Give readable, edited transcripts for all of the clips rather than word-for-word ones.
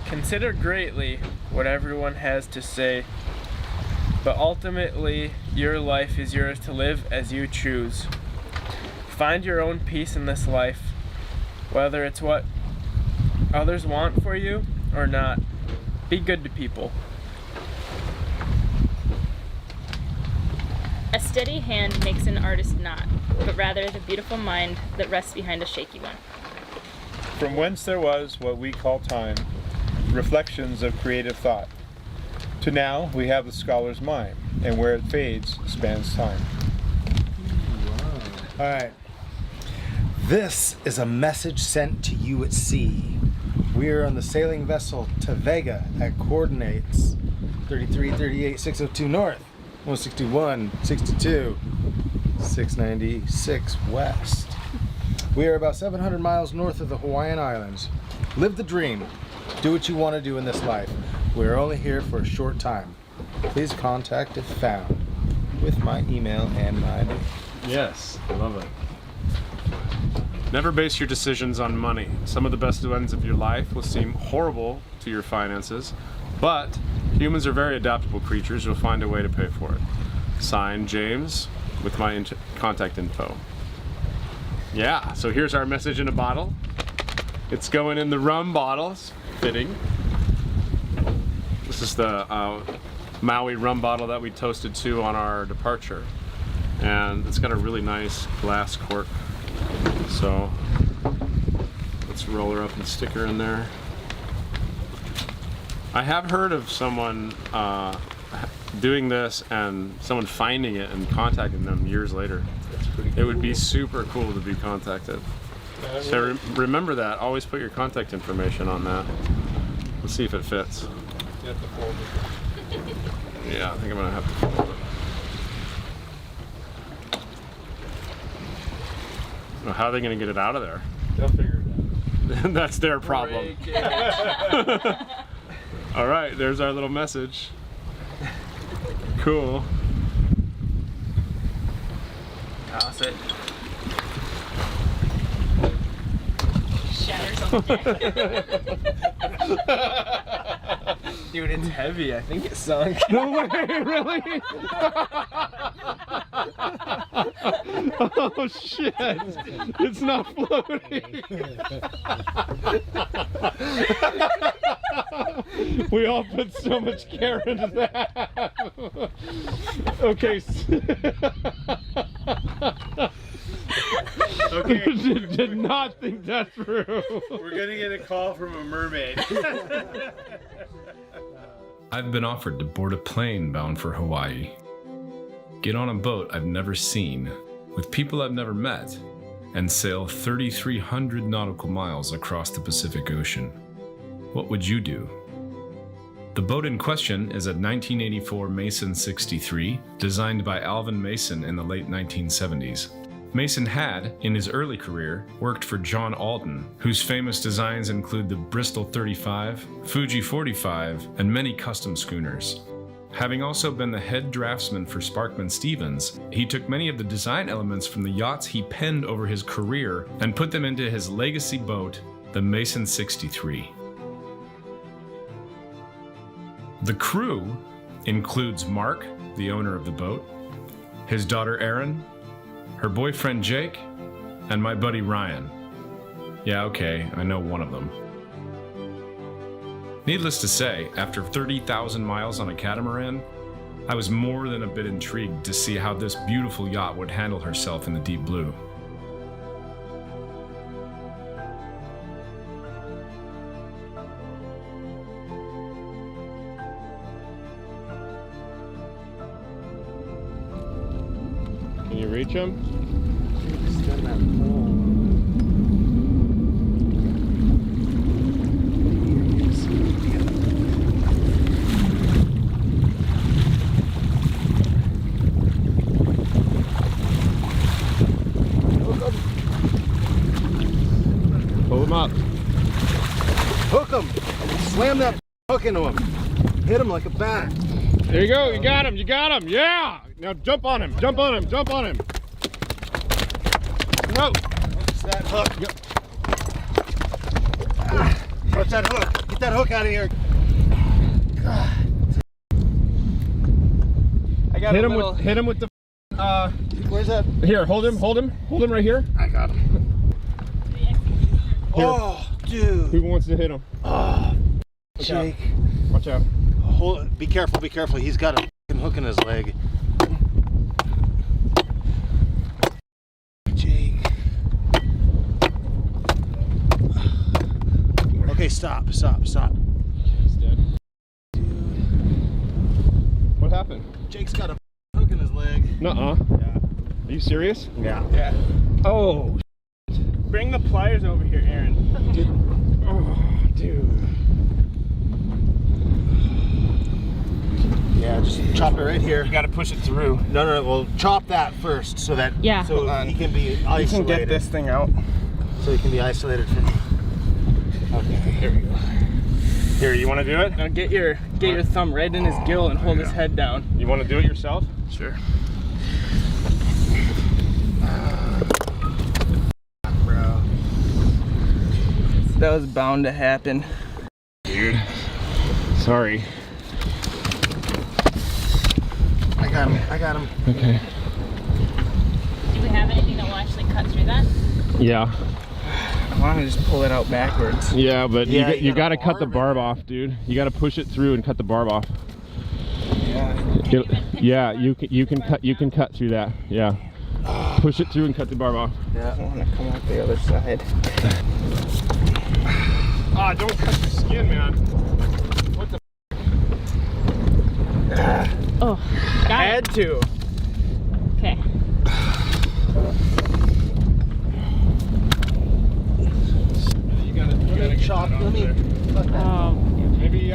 Consider greatly what everyone has to say, but ultimately your life is yours to live as you choose. Find your own peace in this life, whether it's what others want for you or not. Be good to people. A steady hand makes an artist not, but rather the beautiful mind that rests behind a shaky one. From whence there was what we call time, reflections of creative thought. To now we have the scholar's mind, and where it fades spans time. All right. This is a message sent to you at sea. We are on the sailing vessel to Vega at coordinates 33, 38, 602 north, 161, 62, 696 west. We are about 700 miles north of the Hawaiian Islands. Live the dream. Do what you want to do in this life. We are only here for a short time. Please contact if found with my email and my name. Yes, I love it. Never base your decisions on money. Some of the best events of your life will seem horrible to your finances, but humans are very adaptable creatures who will find a way to pay for it. Signed, James, with my contact info. Yeah, so here's our message in a bottle. It's going in the rum bottles. Fitting. This is the Maui rum bottle that we toasted to on our departure, and it's got a really nice glass cork. So let's roll her up and stick her in there. I have heard of someone doing this and someone finding it and contacting them years later. It would be super cool to be contacted. So remember that. Always put your contact information on that. Let's see if it fits. You have to fold it. Yeah, I think I'm gonna have to fold it. Well, how are they gonna get it out of there? They'll figure it out. That's their problem. All right, there's our little message. Cool. Toss it. Shatters on the deck. Dude, it's heavy. I think it sunk. No way, really? Oh shit! It's not floating. We all put so much care into that. Okay. Okay, Did not think that through. we're gonna get a call from a mermaid. I've been offered to board a plane bound for Hawaii, get on a boat I've never seen, with people I've never met, and sail 3,300 nautical miles across the Pacific Ocean. What would you do? The boat in question is a 1984 Mason 63, designed by Alvin Mason in the late 1970s. Mason had, in his early career, worked for John Alden, whose famous designs include the Bristol 35, Fuji 45, and many custom schooners. Having also been the head draftsman for Sparkman Stevens, he took many of the design elements from the yachts he penned over his career and put them into his legacy boat, the Mason 63. The crew includes Mark, the owner of the boat, his daughter Erin, her boyfriend Jake, and my buddy Ryan. Yeah, okay, I know one of them. Needless to say, after 30,000 miles on a catamaran, I was more than a bit intrigued to see how this beautiful yacht would handle herself in the deep blue. Can you reach him? Extend that pole. Pull him up. Hook him. Slam that hook into him. Hit him like a bat. There you go, you got him, yeah! Now jump on him, jump on him. No! Watch that hook. Watch that hook. Get that hook out of here. I got Hit him with the. Where's that? Here, hold him right here. I got him. Oh, dude. Who wants to hit him? Jake. Watch out. Be careful, be careful. He's got a f***ing hook in his leg. Jake. Okay, stop. He's dead. What happened? Jake's got a hook in his leg. Nuh-uh. Yeah. Are you serious? Yeah. Yeah. Oh. Bring the pliers over here, Aaron. Oh, dude. Yeah, just chop it right here. You gotta push it through. No, well, chop that first so that so he can be isolated. You can get this thing out. So he can be isolated from. Okay, here we go. Here, you want to do it? Now get your thumb right in his gill and hold his head down. You want to do it yourself? Sure. Bro. That was bound to happen. Dude. Sorry. I got him. Okay. Do we have anything that will actually cut through that? Yeah. I want to just pull it out backwards. Yeah, but Yeah, you got to gotta cut the barb off, dude. You got to push it through and cut the barb off. Yeah. Yeah, you can cut through that. Yeah. Push it through and cut the barb off. I want to come out the other side. Ah, don't cut the skin, man. What the? Oh, got Had it. to. Okay. You gotta Chop. Let me. Oh. maybe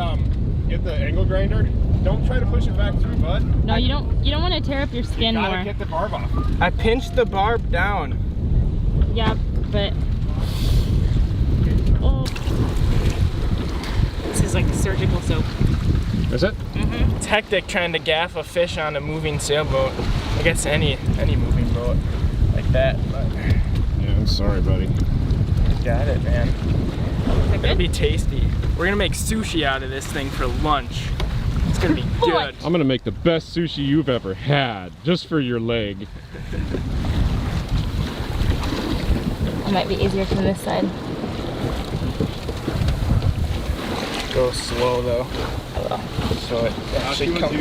get the angle grinder. Don't try to push it back through, bud. No, you don't want to tear up your skin You gotta more. get the barb off. I pinched the barb down. Yeah, but. Oh. This is like surgical soap. Is it? It's hectic trying to gaff a fish on a moving sailboat. I guess any moving boat like that. But Yeah, I'm sorry, buddy. got it, man. Is It'll it be good? tasty. We're gonna make sushi out of this thing for lunch. It's gonna be good. I'm gonna make the best sushi you've ever had, just for your leg. It might be easier from this side. Go slow though. So it actually comes.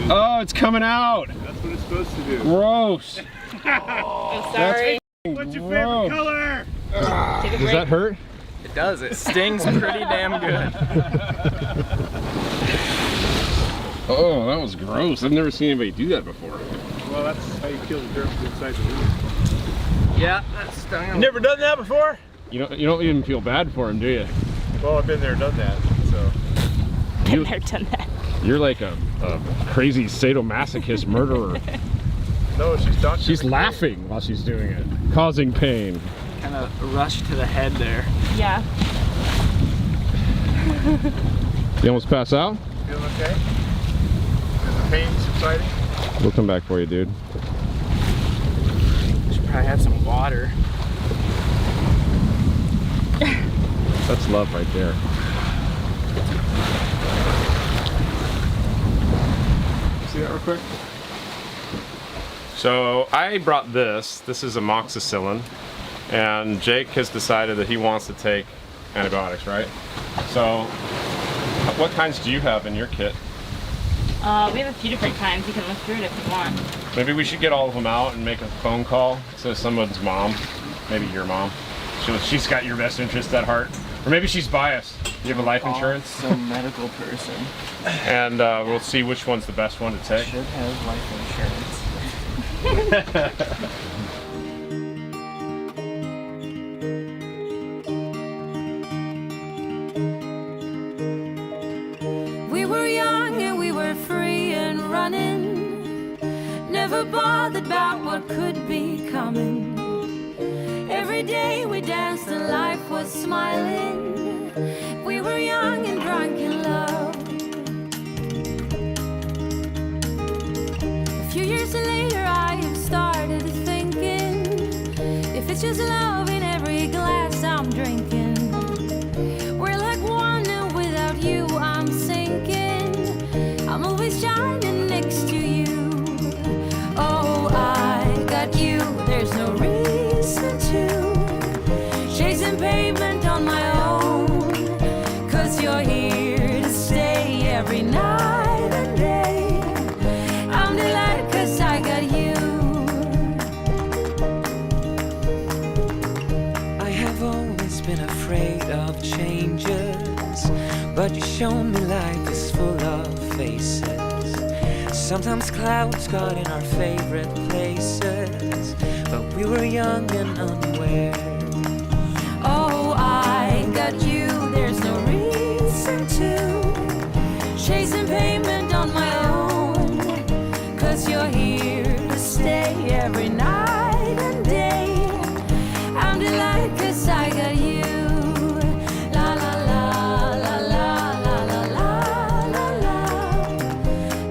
Oh, it's coming out. That's what it's supposed to do. Gross. Oh, sorry. What's your Gross. favorite color? Take a Does break. that hurt? It does. It stings pretty damn good. Oh, that was gross. I've never seen anybody do that before. Well, that's how you kill the germs inside the wound. Yeah, that's stung. Never done that before? You don't even feel bad for him, do you? Well, I've been there, done that. So. Been there, done that. You're like a crazy sadomasochist murderer. No, she's talking. She's laughing while she's doing it, causing pain. Kind of rush to the head there. Yeah. You almost pass out? Feeling okay? Is the pain subsiding? We'll come back for you, dude. Should probably have some water. That's love right there. See that real quick? So I brought this. This is amoxicillin. And Jake has decided that he wants to take antibiotics, right? So what kinds do you have in your kit? We have a few different kinds. You can look through it if you want. Maybe we should get all of them out and make a phone call to someone's mom. Maybe your mom. She's got your best interest at heart. Or maybe she's biased. You have a life insurance? Some medical person And we'll see which one's the best one to take. should have life insurance. We were young and we were free and running, never bothered about what could be coming. Every day we danced and life was smiling. We were young and drunk in love. A few years later I have started thinking, if it's just love in every glass I'm drinking, we're like one and changes, but you shown me life is full of faces. Sometimes clouds got in our favorite places, but we were young and unaware. Oh, I got you, there's no reason to chasing payment on my own, 'cause you're here to stay every night and day. I'm delighted 'cause I got you. La la la la la la la la la la.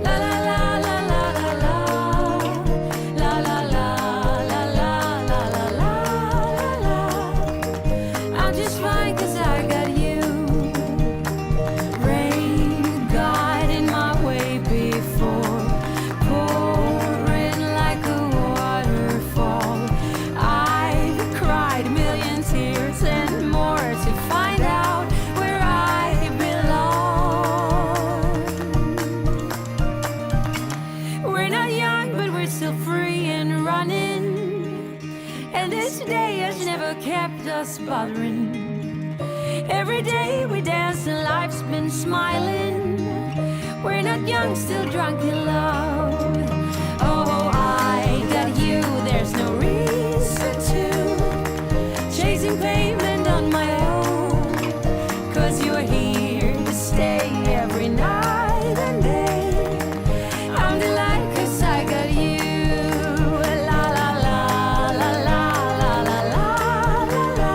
La la la la la la la. La la la la la la la la la. I'm just fine 'cause I got you. Rain guiding my way before, pouring like a waterfall. I've cried a million tears and more to find out where I belong. We're not young, but we're still free and running, and this day has never kept us bothering. Every day we dance and life's been smiling. We're not young, still drunk in love. Oh, I got you, there's no reason to chasing payment on my own, 'cause you're here to stay every night and day. I'm delighted 'cause I got you. La la la la la la la la la la.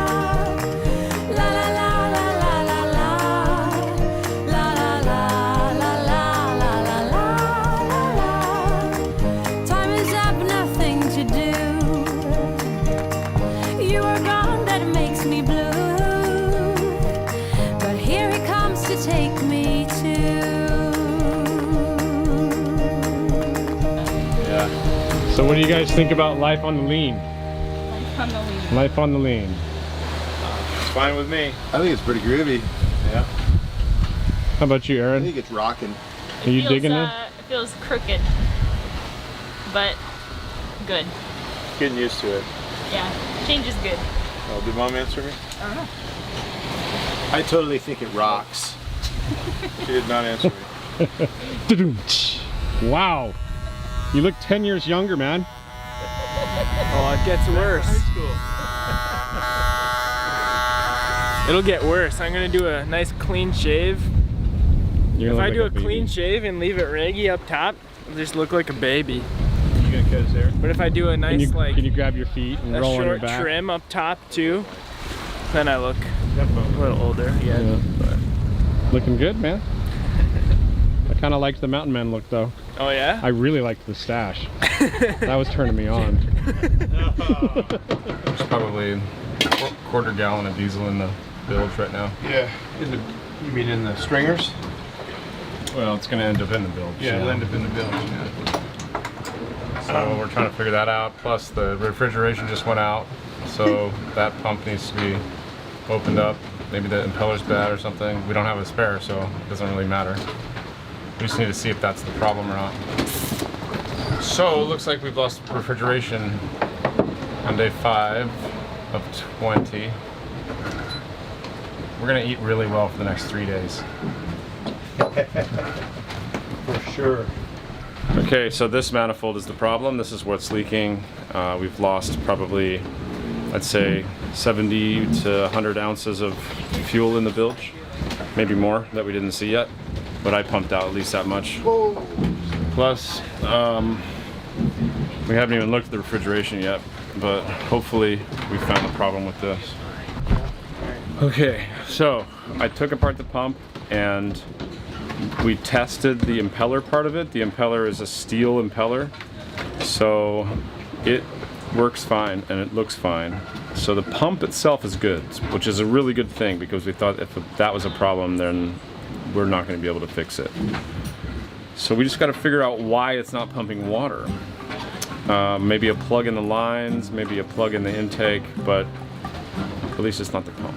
La la la la la la la. La la la la la la la la la. Time is up, nothing to do. You are gone, that makes me blue, but here he comes to take me too. So what do you guys think about life on the lean? Life on the lean. It's fine with me. I think it's pretty groovy. Yeah. How about you, I Aaron? think it's rocking. Are you digging it? It feels crooked, but good. Getting used to it. Yeah, change is good. Oh, did Mom answer me? I don't know. I totally think it rocks. She did not answer me. Wow. You look 10 years younger, man. Oh, it gets worse. It'll get worse. I'm gonna do a nice clean shave. You're If gonna I look do like a clean shave and leave it raggy up top, I'll just look like a baby. You gonna cut his hair? But if I do a Can nice can you grab your feet and a roll on your short back? trim up top too, then I look a little older again. Yeah. But- Looking good, man. I kind of liked the mountain man look though. Oh yeah? I really liked the stash. That was turning me on. There's probably a quarter gallon of diesel in the bilge right now. Yeah. You mean in the stringers? Well, it's going to end up in the bilge. Yeah, it'll end up in the bilge. Yeah. So we're trying to figure that out. Plus the refrigeration just went out, so that pump needs to be opened up. Maybe the impeller's bad or something. We don't have a spare, so it doesn't really matter. We just need to see if that's the problem or not. So it looks like we've lost refrigeration on day 5 of 20. We're gonna eat really well for the next 3 days. For sure. Okay, so this manifold is the problem. This is what's leaking. We've lost probably, I'd say, 70 to 100 ounces of fuel in the bilge. Maybe more that we didn't see yet, but I pumped out at least that much. Whoa. Plus, we haven't even looked at the refrigeration yet, but hopefully we found the problem with this. Okay, so I took apart the pump and we tested the impeller part of it. The impeller is a steel impeller, so it works fine and it looks fine. So the pump itself is good, which is a really good thing because we thought if that was a problem, then we're not going to be able to fix it. So we just got to figure out why it's not pumping water. Maybe a plug in the lines, maybe a plug in the intake, but at least it's not the pump.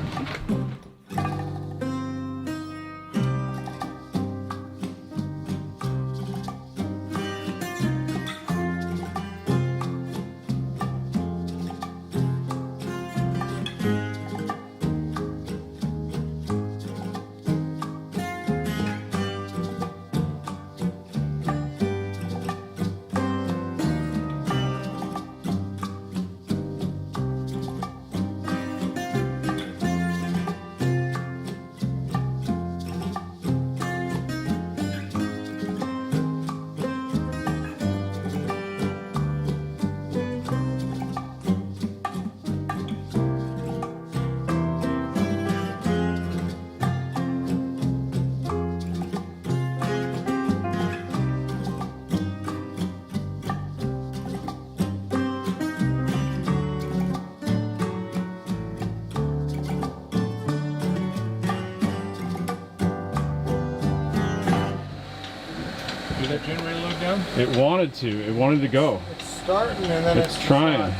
that generator load down? It wanted to. It wanted to go. It's starting and then It's trying.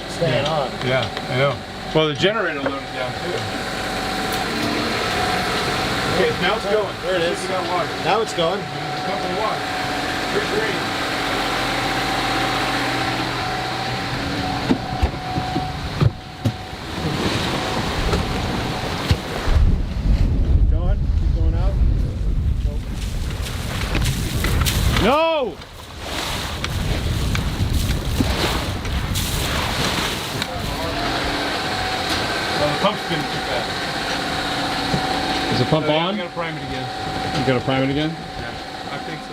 staying on. Yeah, I know. Well, the generator loaded down too. Okay, now it's going. There it is. You got water. Now it's going. There's a couple of water. Here's rain. Keep going. Keep going out. No! Well, the pump's spinning too fast. Is the pump I'm on? gonna prime it again. You gotta prime it again? Yeah, I think so.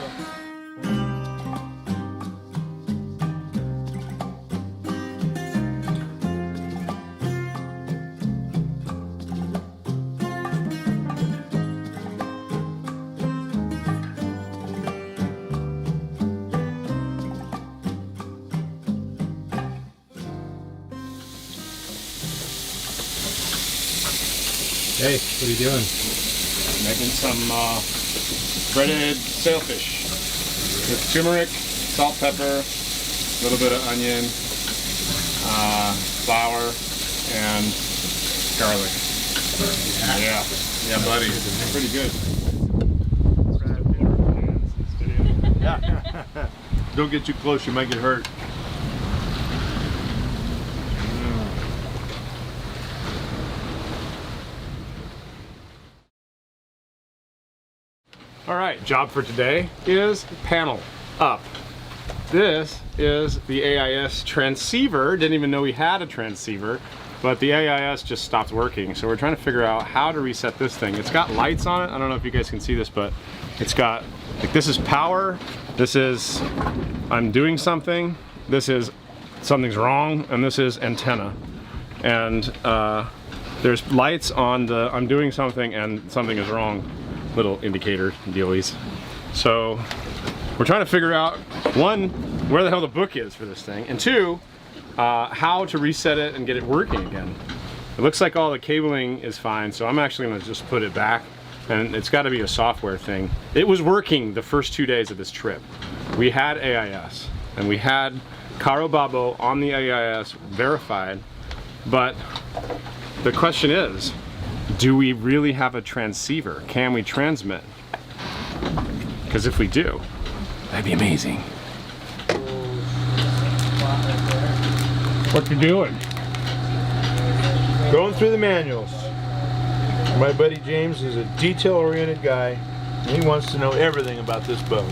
Hey, what are you doing? Making some breaded sailfish with turmeric, salt, pepper, a little bit of onion, flour, and garlic. Yeah, yeah, buddy. It's pretty good. Don't get too close, you might get hurt. All right, job for today is panel up. This is the AIS transceiver. Didn't even know we had a transceiver, but the AIS just stopped working. So we're trying to figure out how to reset this thing. It's got lights on it. I don't know if you guys can see this, but it's got, like, this is power. This is, I'm doing something. This is, something's wrong. And this is antenna. And there's lights on the, I'm doing something and something is wrong. Little indicator dealies. So we're trying to figure out, one, where the hell the book is for this thing, and two, how to reset it and get it working again. It looks like all the cabling is fine, so I'm actually going to just put it back, and it's got to be a software thing. It was working the first 2 days of this trip. We had AIS, and we had Caro Babo on the AIS verified, but the question is, do we really have a transceiver? Can we transmit? Because if we do, that'd be amazing. What you doing? Going through the manuals. My buddy James is a detail-oriented guy, and he wants to know everything about this boat.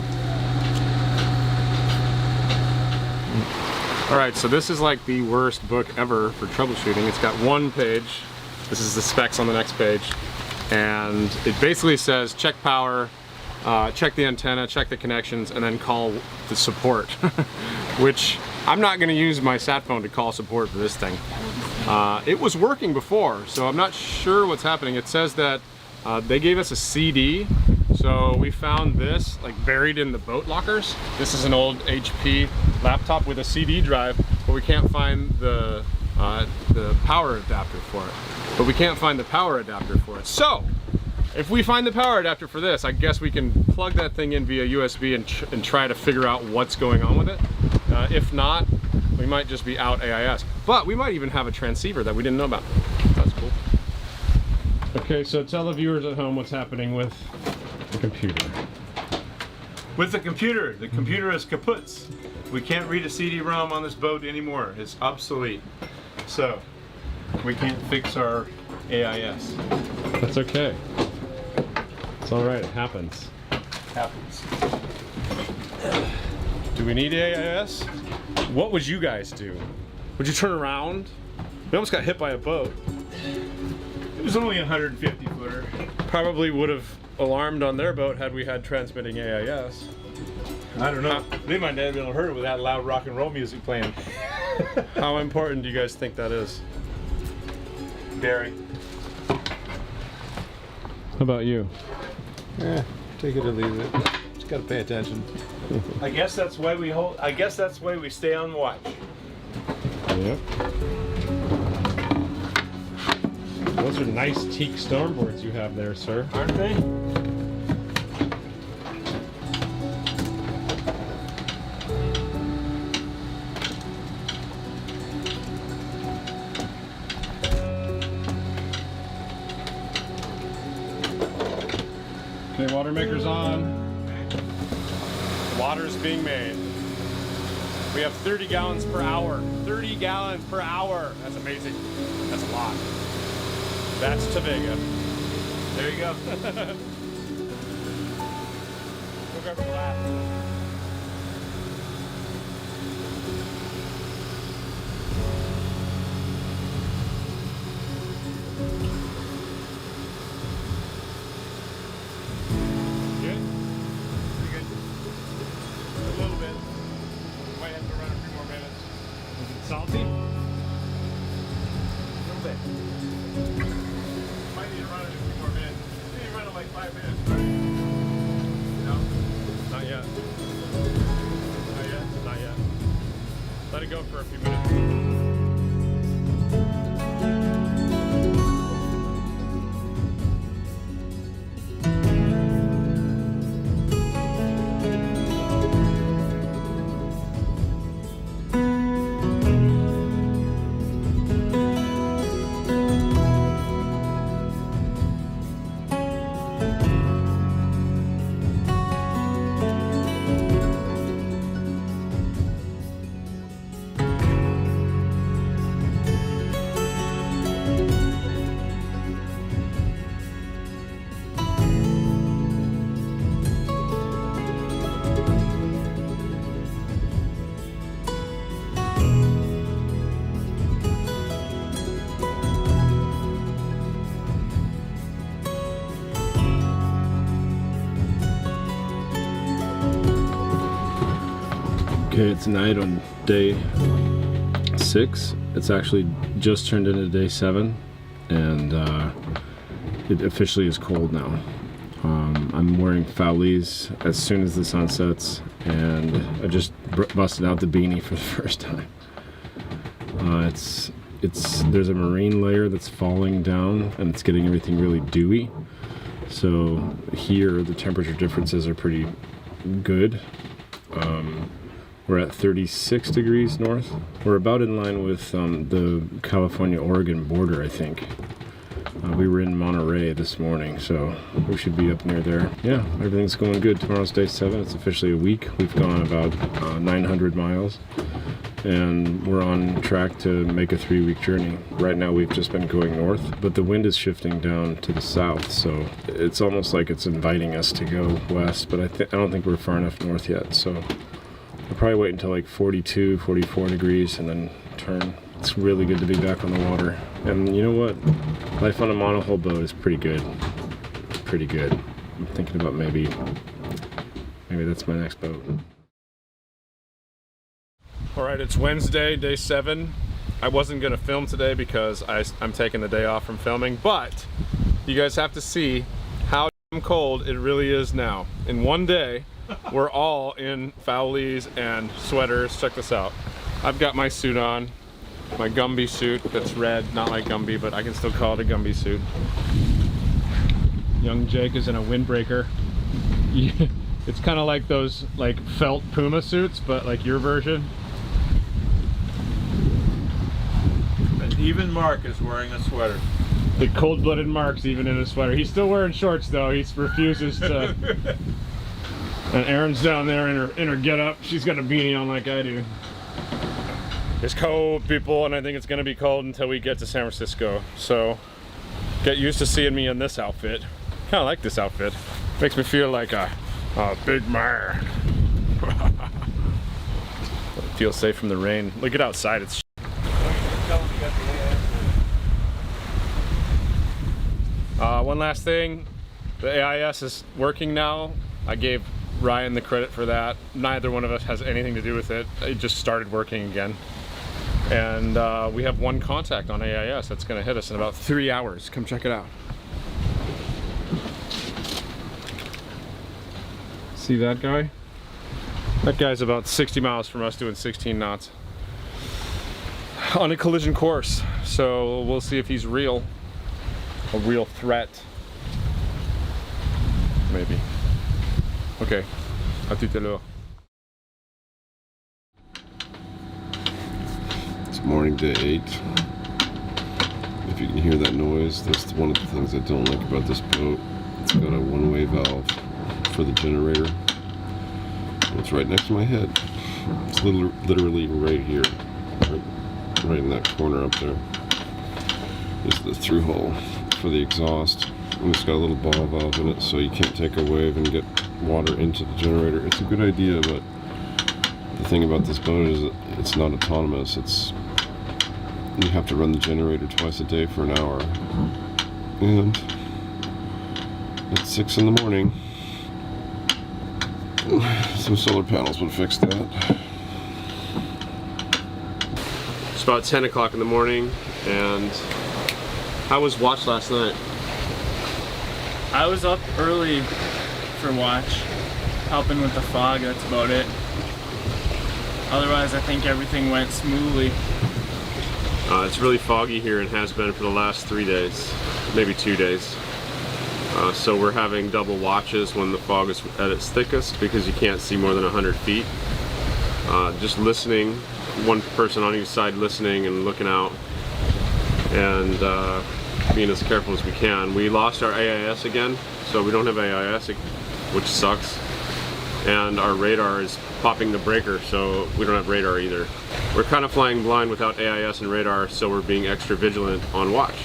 All right, so this is like the worst book ever for troubleshooting. It's got one page. This is the specs on the next page. And it basically says check power, check the antenna, check the connections, and then call the support. Which I'm not gonna use my sat phone to call support for this thing. It was working before, so I'm not sure what's happening. It says that they gave us a CD, so we found this like buried in the boat lockers. This is an old HP laptop with a CD drive, but we can't find the power adapter for it. But we can't find the power adapter for it. So, if we find the power adapter for this, I guess we can plug that thing in via USB and try to figure out what's going on with it. If not, we might just be out AIS. But we might even have a transceiver that we didn't know about. That's cool. Okay, so tell the viewers at home what's happening with the computer. With the computer is kaput. We can't read a CD-ROM on this boat anymore. It's obsolete. So, we can't fix our AIS. That's okay. It's all right, it happens. Happens. Do we need AIS? What would you guys do? Would you turn around? We almost got hit by a boat. It was only a 150 footer. Probably would have alarmed on their boat had we had transmitting AIS. I don't know. They might not have been heard it with that loud rock and roll music playing. How important do you guys think that is? Very. How about you? Take it or leave it. Just gotta pay attention. I guess that's why we hold. I guess that's why we stay on watch. Yep. Those are nice teak stormboards you have there, sir. Aren't they? Okay, water maker's on. Water's being made. We have 30 gallons per hour. 30 gallons per hour. That's amazing. That's a lot. That's Tavega. There you go. We'll grab a glass. Salty? A little bit. Might need to run it a few more minutes. You need to run it like 5 minutes, right? No? Not yet. Not yet? Not yet. Let it go for a few minutes. Okay, it's night on day 6. It's actually just turned into day 7, and it officially is cold now. I'm wearing foulies as soon as the sun sets, and I just busted out the beanie for the first time. There's a marine layer that's falling down, and it's getting everything really dewy. So here the temperature differences are pretty good. We're at 36 degrees north. We're about in line with the California-Oregon border, I think. We were in Monterey this morning, so we should be up near there. Yeah, everything's going good. Tomorrow's day 7. It's officially a week. We've gone about 900 miles, and we're on track to make a 3-week journey. Right now we've just been going north, but the wind is shifting down to the south, so it's almost like it's inviting us to go west, but I don't think we're far enough north yet, so I'll probably wait until like 42, 44 degrees and then turn. It's really good to be back on the water. And you know what? Life on a monohull boat is pretty good. Pretty good. I'm thinking about maybe that's my next boat. Alright, it's Wednesday, day 7. I wasn't going to film today because I'm taking the day off from filming, but you guys have to see how cold it really is now. In one day, we're all in foulies and sweaters. Check this out. I've got my suit on, my Gumby suit that's red, not like Gumby, but I can still call it a Gumby suit. Young Jake is in a windbreaker. It's kind of like those like felt Puma suits, but like your version. And even Mark is wearing a sweater. The cold-blooded Mark's even in a sweater. He's still wearing shorts though. He refuses to. And Erin's down there in her get-up. She's got a beanie on like I do. It's cold, people, and I think it's gonna be cold until we get to San Francisco. So get used to seeing me in this outfit. Kinda like this outfit. Makes me feel like a big man. Feel safe from the rain. Look at outside, it's one last thing. The AIS is working now. I gave Ryan the credit for that. Neither one of us has anything to do with it. It just started working again. And we have one contact on AIS that's gonna hit us in about 3 hours. Come check it out. See that guy? That guy's about 60 miles from us doing 16 knots. On a collision course. So we'll see if he's real. A real threat. Maybe. Okay, à tout à l'heure. It's morning day 8. If you can hear that noise, that's one of the things I don't like about this boat. It's got a one-way valve for the generator. It's right next to my head. It's literally right here, right in that corner up there. Is the through hole for the exhaust. And it's got a little ball valve in it, so you can't take a wave and get water into the generator. It's a good idea, but the thing about this boat is that it's not autonomous. You have to run the generator twice a day for an hour. And at 6 in the morning, some solar panels would fix that. It's about 10 o'clock in the morning, and how was watch last night? I was up early for watch, helping with the fog, that's about it. Otherwise, I think everything went smoothly. It's really foggy here and has been for the last 3 days, maybe 2 days. So we're having double watches when the fog is at its thickest because you can't see more than 100 feet. Just listening, one person on each side listening and looking out, and being as careful as we can. We lost our AIS again, so we don't have AIS, which sucks. And our radar is popping the breaker, so we don't have radar either. We're kind of flying blind without AIS and radar, so we're being extra vigilant on watch.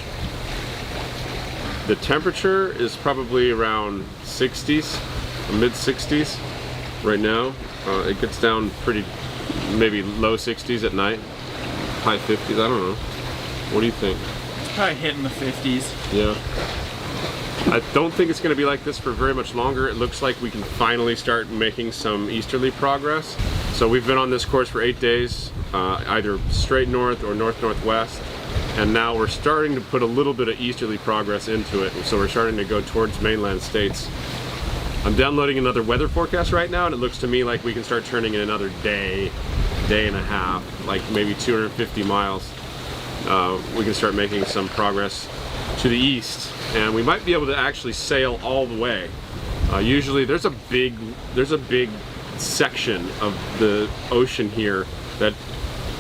The temperature is probably around 60s, mid 60s right now. It gets down pretty, maybe low 60s at night, high 50s, I don't know. What do you think? It's probably hitting the 50s. Yeah. I don't think it's going to be like this for very much longer. It looks like we can finally start making some easterly progress. So we've been on this course for 8 days, either straight north or north-northwest. And now we're starting to put a little bit of easterly progress into it. So we're starting to go towards mainland states. I'm downloading another weather forecast right now, and it looks to me like we can start turning in another day and a half, like maybe 250 miles. We can start making some progress to the east, and we might be able to actually sail all the way. Usually there's a big section of the ocean here that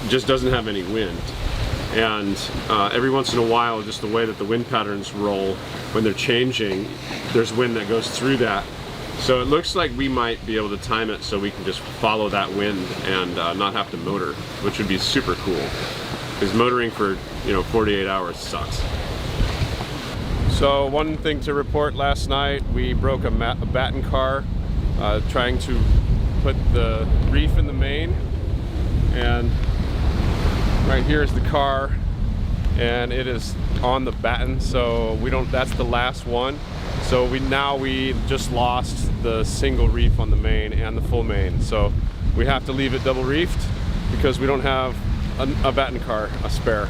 just doesn't have any wind. And every once in a while, just the way that the wind patterns roll when they're changing, there's wind that goes through that. So it looks like we might be able to time it so we can just follow that wind and not have to motor, which would be super cool. Because motoring for 48 hours sucks. So one thing to report: last night we broke a batten car trying to put the reef in the main, and right here is the car, and it is on the batten, so that's the last one. So we just lost the single reef on the main and the full main, so we have to leave it double reefed because we don't have a batten car, a spare.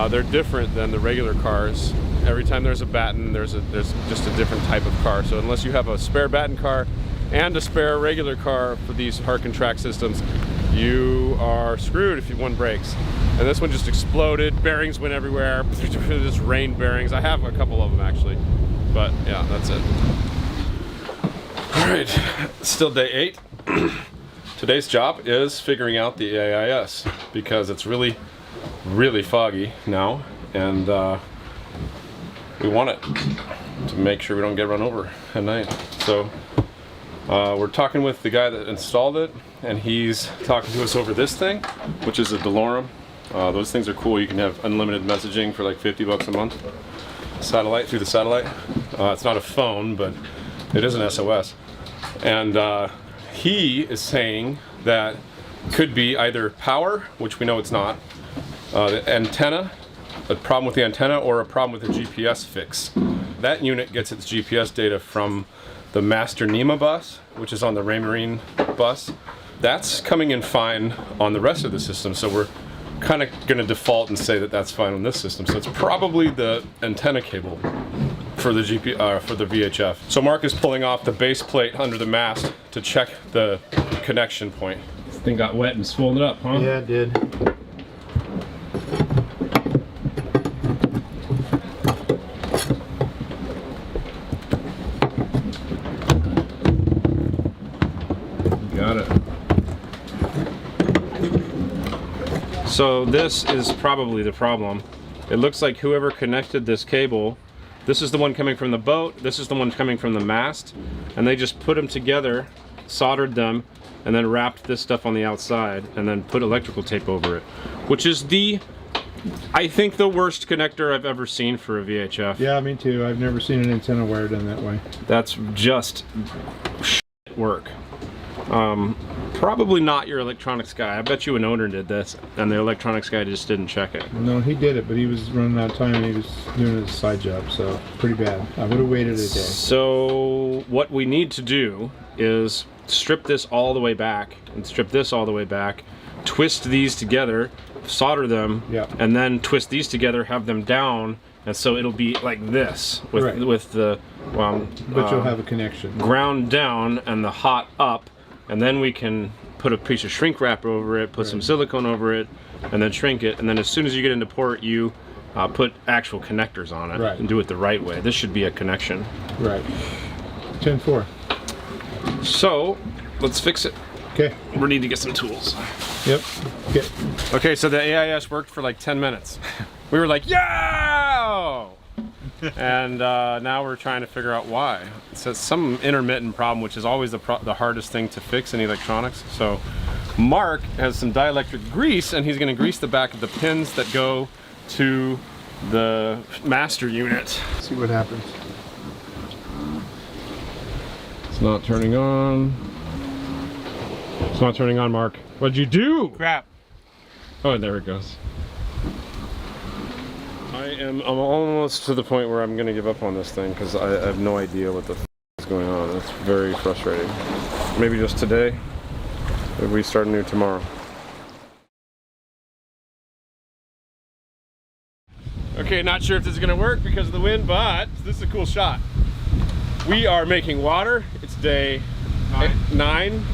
They're different than the regular cars. Every time there's a batten, there's just a different type of car. So unless you have a spare batten car and a spare regular car for these Harken track systems, you are screwed if one breaks. And this one just exploded. Bearings went everywhere. Just rained bearings. I have a couple of them actually, but yeah, that's it. All right, still day 8. Today's job is figuring out the AIS because it's really foggy now, and we want it to make sure we don't get run over at night. So we're talking with the guy that installed it, and he's talking to us over this thing, which is a DeLorme. Those things are cool. You can have unlimited messaging for like $50 a month. Satellite, through the satellite. It's not a phone, but it is an SOS. And he is saying that could be either power, which we know it's not, the antenna, a problem with the antenna, or a problem with the GPS fix. That unit gets its GPS data from the master NEMA bus, which is on the Raymarine bus. That's coming in fine on the rest of the system, so we're kind of going to default and say that that's fine on this system. So it's probably the antenna cable for the for the VHF. So Mark is pulling off the base plate under the mast to check the connection point. This thing got wet and swollen it up, huh? Yeah, it did. Got it. So this is probably the problem. It looks like whoever connected this cable This is the one coming from the boat. This is the one coming from the mast. And they just put them together, soldered them, and then wrapped this stuff on the outside, and then put electrical tape over it, which is I think the worst connector I've ever seen for a VHF. Yeah, me too. I've never seen an antenna wire done that way. That's just shit work. Probably not your electronics guy. I bet you an owner did this, and the electronics guy just didn't check it. No, he did it, but he was running out of time and he was doing it as a side job, so pretty bad. I would have waited a day. So what we need to do is strip this all the way back, and strip this all the way back, twist these together, solder them, and then twist these together, have them down, and so it'll be like this with the but you'll have a connection. Ground down and the hot up, and then we can put a piece of shrink wrap over it, put some silicone over it, and then shrink it, and then as soon as you get into port, you put actual connectors on it and do it the right way. This should be a connection. Right. 10-4. So let's fix it. Okay. We need to get some tools. Yep. Okay. Okay, so the AIS worked for like 10 minutes. We were like, yeah! And now we're trying to figure out why. So it's some intermittent problem, which is always the hardest thing to fix in electronics. So Mark has some dielectric grease, and he's going to grease the back of the pins that go to the master unit. See what happens. It's not turning on. It's not turning on, Mark. What'd you do? Crap. Oh, there it goes. I'm almost to the point where I'm gonna give up on this thing because I have no idea what the f is going on. It's very frustrating. Maybe just today. Maybe we start anew tomorrow. Okay, not sure if this is gonna work because of the wind, but this is a cool shot. We are making water. It's day 9.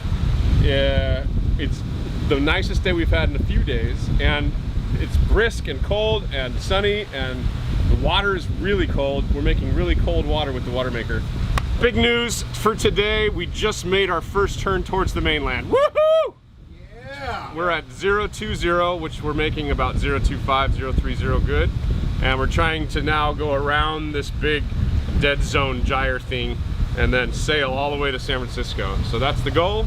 It's the nicest day we've had in a few days, and it's brisk and cold and sunny, and the water is really cold. We're making really cold water with the water maker. Big news for today, we just made our first turn towards the mainland. Woohoo! Yeah! We're at 020, which we're making about 025, 030 good. And we're trying to now go around this big dead zone gyre thing and then sail all the way to San Francisco. So that's the goal.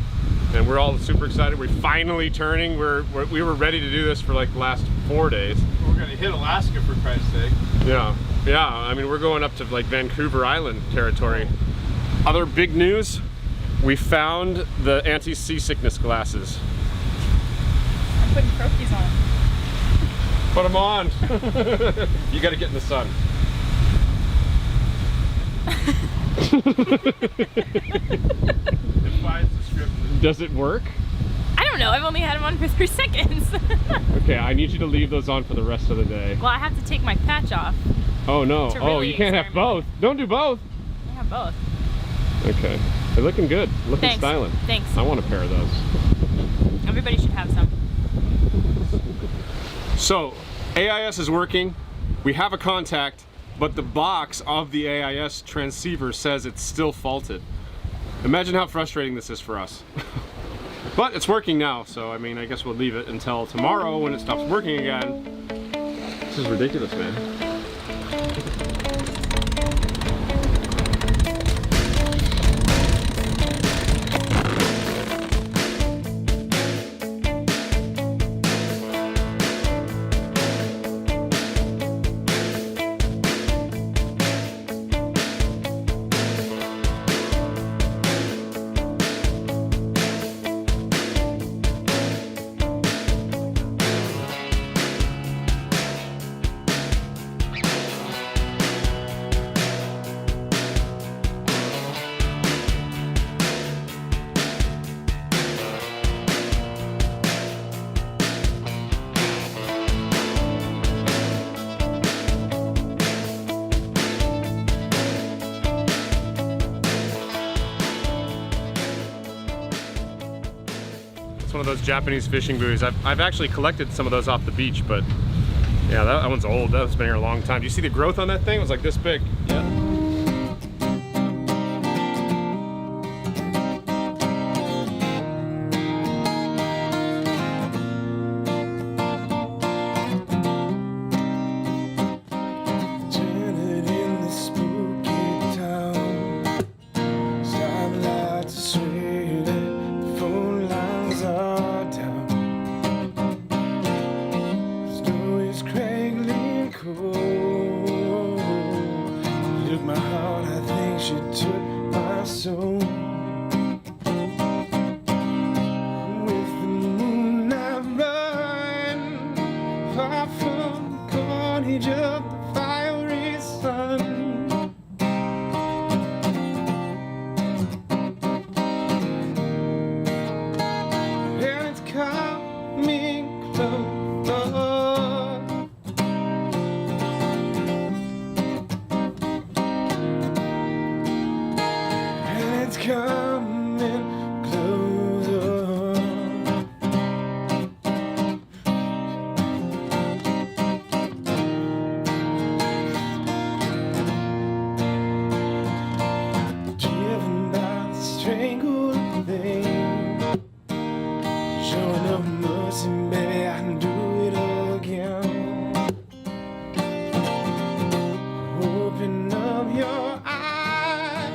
And we're all super excited. We're finally turning. We were ready to do this for like the last 4 days. We're gonna hit Alaska for Christ's sake. Yeah, yeah. I mean, we're going up to like Vancouver Island territory. Other big news: we found the anti-seasickness glasses. I'm putting croquis on. Put them on. You got to get in the sun. Does it work? I don't know. I've only had them on for 3 seconds. Okay, I need you to leave those on for the rest of the day. Well, I have to take my patch off. Oh no. Really oh, you can't have both. Don't do both. I have both. Okay. They're looking good. Looking styling. Thanks. I want a pair of those. Everybody should have some. So, AIS is working. We have a contact, but the box of the AIS transceiver says it's still faulted. Imagine how frustrating this is for us. But it's working now, so I mean, I guess we'll leave it until tomorrow when it stops working again. This is ridiculous, man. It's one of those Japanese fishing buoys. I've actually collected some of those off the beach, but yeah, that one's old. That's been here a long time. Do you see the growth on that thing? It was like this big. Yeah. Janet in the took my soul. With the moon I run, far from the carnage of the fiery sun. And it's coming closer. It's coming closer. Driven by the strangled thing, showing no mercy, baby, I can do it again. Open up your eyes,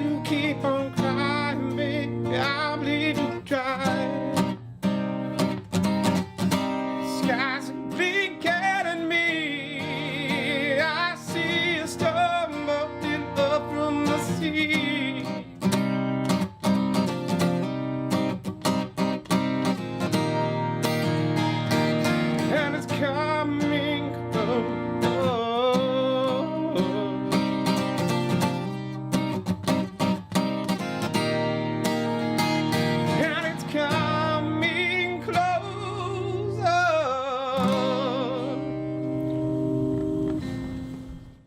you keep on crying, baby, I'll bleed you dry. Skies are blinking at me, I see you stumbling up from the sea.